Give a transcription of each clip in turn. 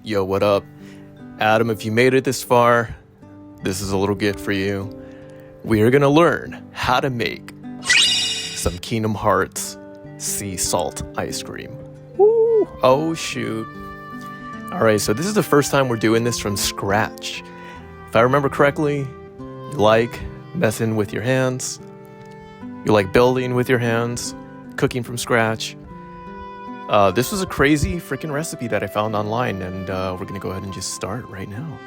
Yo, what up? Adam, if you made it this far, this is a little gift for you. We are gonna learn how to make some Kingdom Hearts sea salt ice cream. Woo! Oh shoot. Alright, so this is the first time we're doing this from scratch. If I remember correctly, you like messing with your hands. You like building with your hands, cooking from scratch. This was a crazy freaking recipe that I found online, and we're gonna go ahead and just start right now.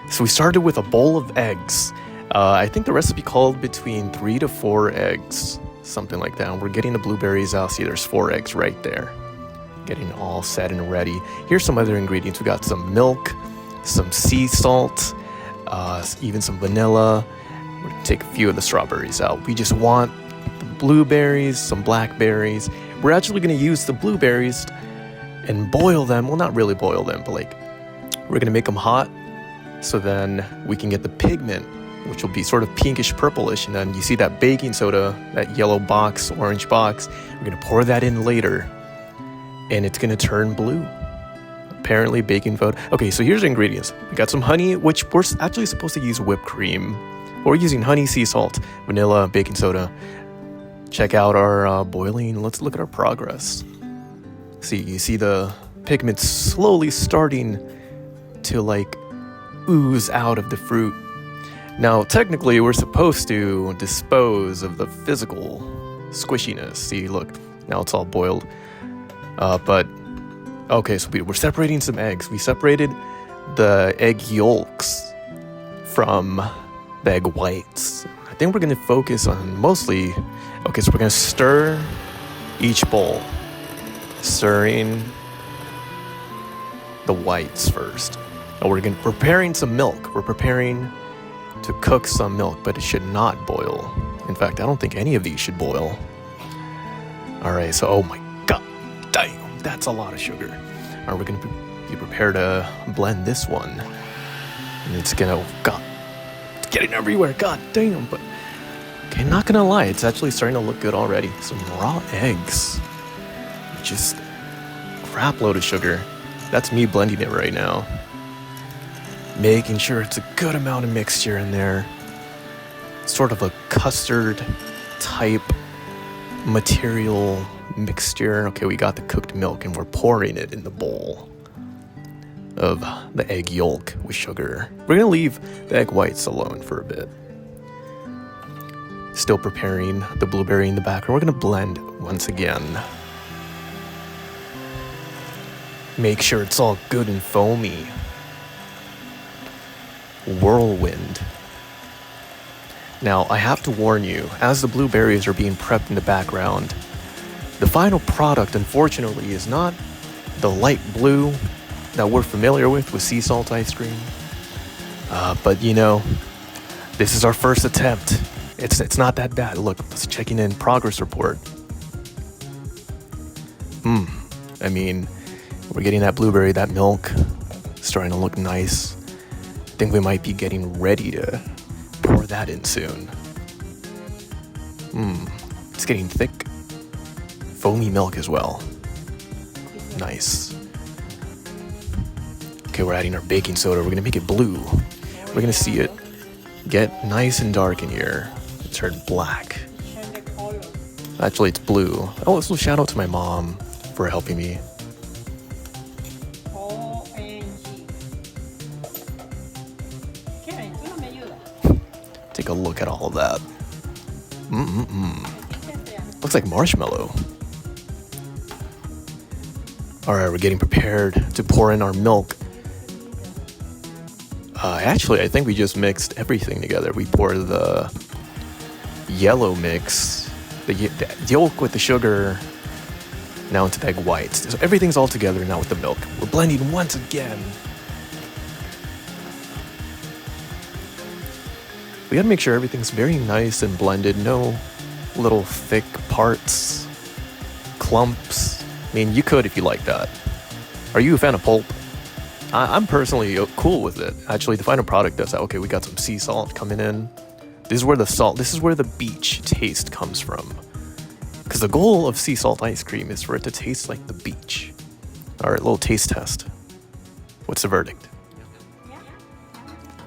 So we started with a bowl of eggs. I think the recipe called between 3 to 4 eggs, something like that. And we're getting the blueberries out. See, there's 4 eggs right there. Getting all set and ready. Here's some other ingredients. We got some milk, some sea salt, even some vanilla. We're gonna take a few of the strawberries out. We just want the blueberries, some blackberries. We're actually gonna use the blueberries and boil them. Well, not really boil them, but like we're gonna make them hot so then we can get the pigment, which will be sort of pinkish purplish. And then you see that baking soda, that yellow box, orange box. We're gonna pour that in later and it's gonna turn blue. Apparently baking soda. Okay, so here's the ingredients. We got some honey, which we're actually supposed to use whipped cream. We're using honey, sea salt, vanilla, baking soda. Check out our boiling. Let's look at our progress. See, you see the pigment slowly starting to like ooze out of the fruit. Now, technically, we're supposed to dispose of the physical squishiness. See, look, now it's all boiled. But, okay, so we're separating some eggs. We separated the egg yolks from the egg whites. I think we're going to focus on mostly... Okay, so we're going to stir each bowl. Stirring the whites first. And we're preparing some milk. We're preparing to cook some milk, but it should not boil. In fact, I don't think any of these should boil. All right, so, oh my God, damn, that's a lot of sugar. All right, we're going to be prepared to blend this one. And it's going to, God, it's getting everywhere, God damn, but... Okay, not gonna lie, it's actually starting to look good already. Some raw eggs. Just a crap load of sugar. That's me blending it right now. Making sure it's a good amount of mixture in there. Sort of a custard type material mixture. Okay, we got the cooked milk and we're pouring it in the bowl of the egg yolk with sugar. We're gonna leave the egg whites alone for a bit. Still preparing the blueberry in the background. We're gonna blend once again. Make sure it's all good and foamy. Whirlwind. Now, I have to warn you, as the blueberries are being prepped in the background, the final product, unfortunately, is not the light blue that we're familiar with sea salt ice cream. But you know, this is our first attempt. It's not that bad. Look, just checking in progress report. I mean, we're getting that blueberry, that milk, starting to look nice. I think we might be getting ready to pour that in soon. It's getting thick. Foamy milk as well. Nice. Okay, we're adding our baking soda. We're gonna make it blue. We're gonna see it get nice and dark in here. Turn black. Actually, it's blue. Oh, also shout out to my mom for helping me. Take a look at all of that. Looks like marshmallow. All right, we're getting prepared to pour in our milk. Actually, I think we just mixed everything together. We pour the yellow mix, the yolk with the sugar, now into the egg whites. So everything's all together now with the milk. We're blending once again. We gotta make sure everything's very nice and blended. No little thick parts, clumps. I mean, you could if you like that. Are you a fan of pulp? I'm personally cool with it. Actually, the final product does that. Okay, we got some sea salt coming in. This is where the beach taste comes from. Because the goal of sea salt ice cream is for it to taste like the beach. All right, little taste test. What's the verdict?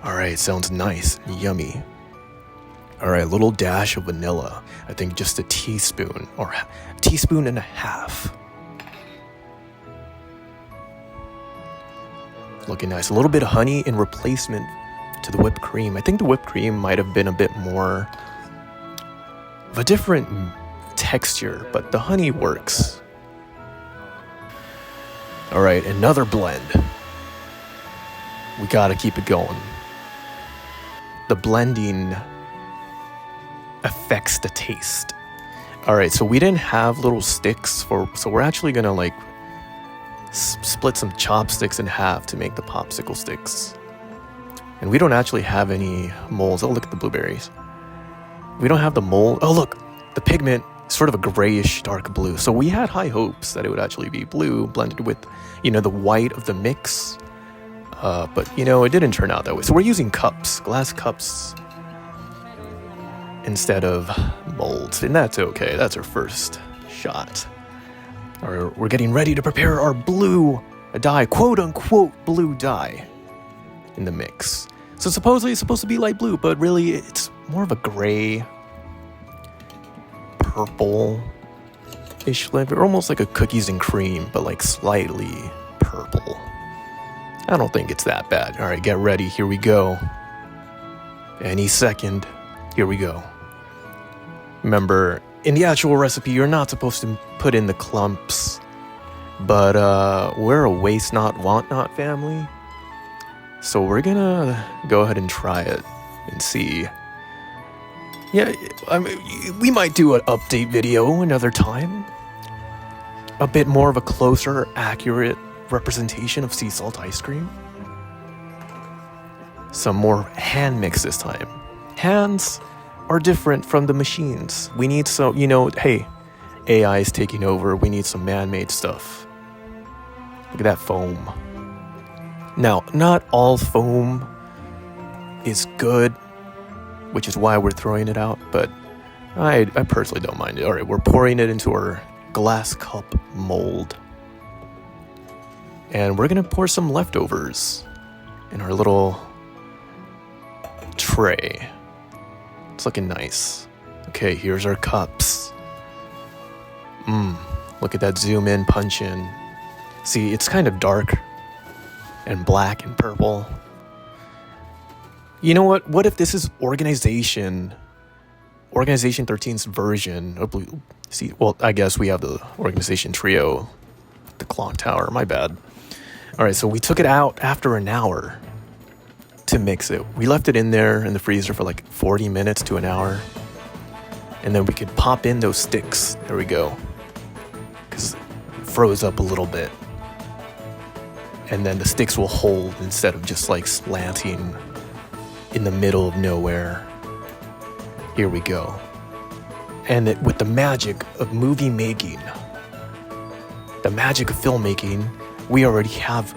All right, sounds nice and yummy. All right, a little dash of vanilla. I think just a teaspoon or a teaspoon and a half. Looking nice. A little bit of honey in replacement to the whipped cream. I think the whipped cream might have been a bit more of a different texture, but the honey works. All right, another blend. We gotta keep it going. The blending affects the taste. All right, so we didn't have little sticks so we're actually gonna like split some chopsticks in half to make the popsicle sticks. And we don't actually have any molds. Oh, look at the blueberries. We don't have the mold. Oh, look, the pigment is sort of a grayish dark blue. So we had high hopes that it would actually be blue blended with, the white of the mix. But, it didn't turn out that way. So we're using cups, glass cups, instead of molds. And that's okay. That's our first shot. We're getting ready to prepare our blue dye, quote-unquote blue dye, in the mix. So supposedly it's supposed to be light blue, but really it's more of a gray, purple-ish flavor, almost like a cookies and cream, but like slightly purple. I don't think it's that bad. All right, get ready. Here we go. Any second. Here we go. Remember, in the actual recipe, you're not supposed to put in the clumps, but we're a waste not, want not family. So we're gonna go ahead and try it and see. Yeah, I mean, we might do an update video another time. A bit more of a closer, accurate representation of sea salt ice cream. Some more hand mix this time. Hands are different from the machines. We need some, hey, AI is taking over. We need some man-made stuff. Look at that foam. Now, not all foam is good, which is why we're throwing it out, but I personally don't mind it. All right, we're pouring it into our glass cup mold. And we're gonna pour some leftovers in our little tray. It's looking nice. Okay, here's our cups. Look at that zoom in, punch in. See, it's kind of dark and black and purple. You know what? What if this is Organization 13's version of blue? See, well, I guess we have the Organization Trio, the clock tower. My bad. All right, so we took it out after an hour to mix it. We left it in there in the freezer for like 40 minutes to an hour. And then we could pop in those sticks. There we go. Because it froze up a little bit. And then the sticks will hold instead of just like slanting in the middle of nowhere. Here we go. And with the magic of movie making, the magic of filmmaking, we already have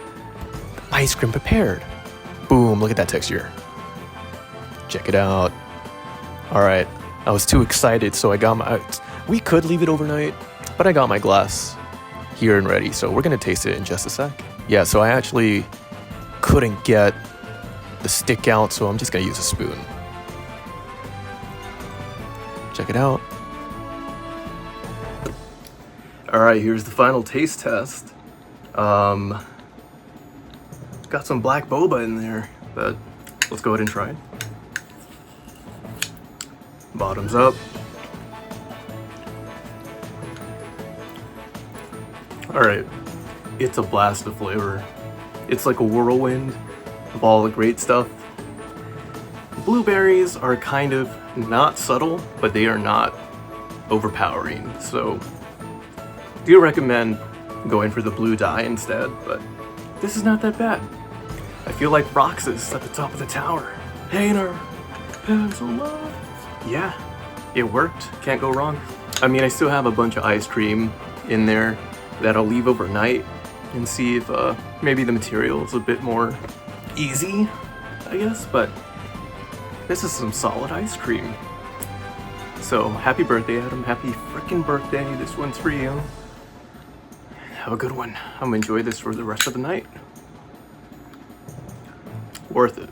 ice cream prepared. Boom, look at that texture. Check it out. All right, I was too excited, so I got we could leave it overnight, but I got my glass here and ready, so we're gonna taste it in just a sec. Yeah, so I actually couldn't get the stick out, so I'm just gonna use a spoon. Check it out. All right, here's the final taste test. Got some black boba in there, but let's go ahead and try it. Bottoms up. All right, it's a blast of flavor. It's like a whirlwind of all the great stuff. Blueberries are kind of not subtle, but they are not overpowering. So do recommend going for the blue dye instead, but this is not that bad. I feel like Roxas at the top of the tower. Hey, love. Yeah, it worked. Can't go wrong. I mean, I still have a bunch of ice cream in there that I'll leave overnight and see if maybe the material is a bit more easy, I guess, but this is some solid ice cream. So happy birthday, Adam. Happy freaking birthday. This one's for you. Have a good one. I'm gonna enjoy this for the rest of the night. Worth it.